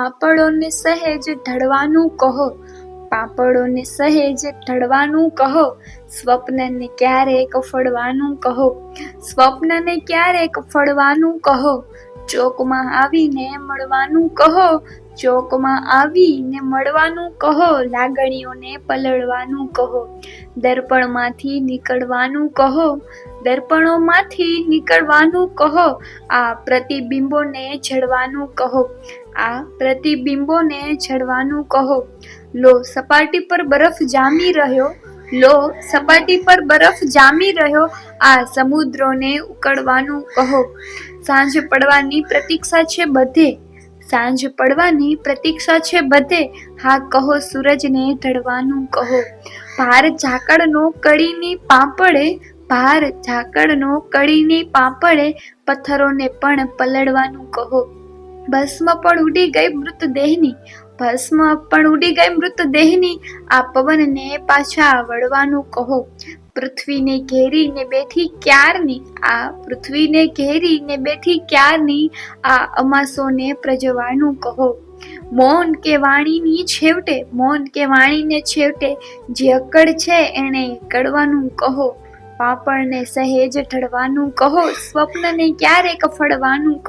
પાપડોને સહેજ ઢળવાનું કહો, પાપડોને સહેજ ઢળવાનું કહો, સ્વપ્નને ક્યારેક ફળવાનું કહો, સ્વપ્નને ક્યારેક ફળવાનું કહો, ચોકમાં આવીને મળવાનું કહો, ચોકમાં આવીને મળવાનું કહો, લાગણીઓને પલળવાનું કહો, દર્પણમાંથી નીકળવાનું કહો, દર્પણોમાંથી નીકળવાનું કહો, આ પ્રતિબિંબોને ઝડવાનું કહો, આ પ્રતિબિંબોને ઝડવાનું કહો, લો સપાટી પર બરફ જામી રહ્યો, લો સપાટી પર બરફ જામી રહ્યો, આ સમુદ્રોને ઉકળવાનું કહો, સાંજ પડવાની પ્રતીક્ષા છે બધે, સાંજ પડવાની પ્રતીક્ષા છે બધે, હા કહો સૂરજને ઢળવાનું કહો, ભાર ઝાકળનો કળીની પાંપડે, ભાર ઝાકળનો કળીની પાંપડે, પથ્થરોને પણ પલળવાનું કહો, ભસ્મ પણ ઉડી ગઈ મૃતદેહની, ભસ્મ પણ ઉડી ગઈ મૃતદેહની, આ પવનને પાછા વળવાનું કહો, પૃથ્વીને ઘેરીને બેઠી ક્યારની, આ પૃથ્વીને ઘેરીને બેઠી ક્યારની, આ અમાસોને પ્રજવાનું કહો, મૌન કે વાણીની છેવટે, મૌન કે વાણીને છેવટે, જે અકળ છે એને કળવાનું કહો, પાપડને સહેજ ઢળવાનું કહો, સ્વપ્નને ક્યારેક ફળવાનું કહો.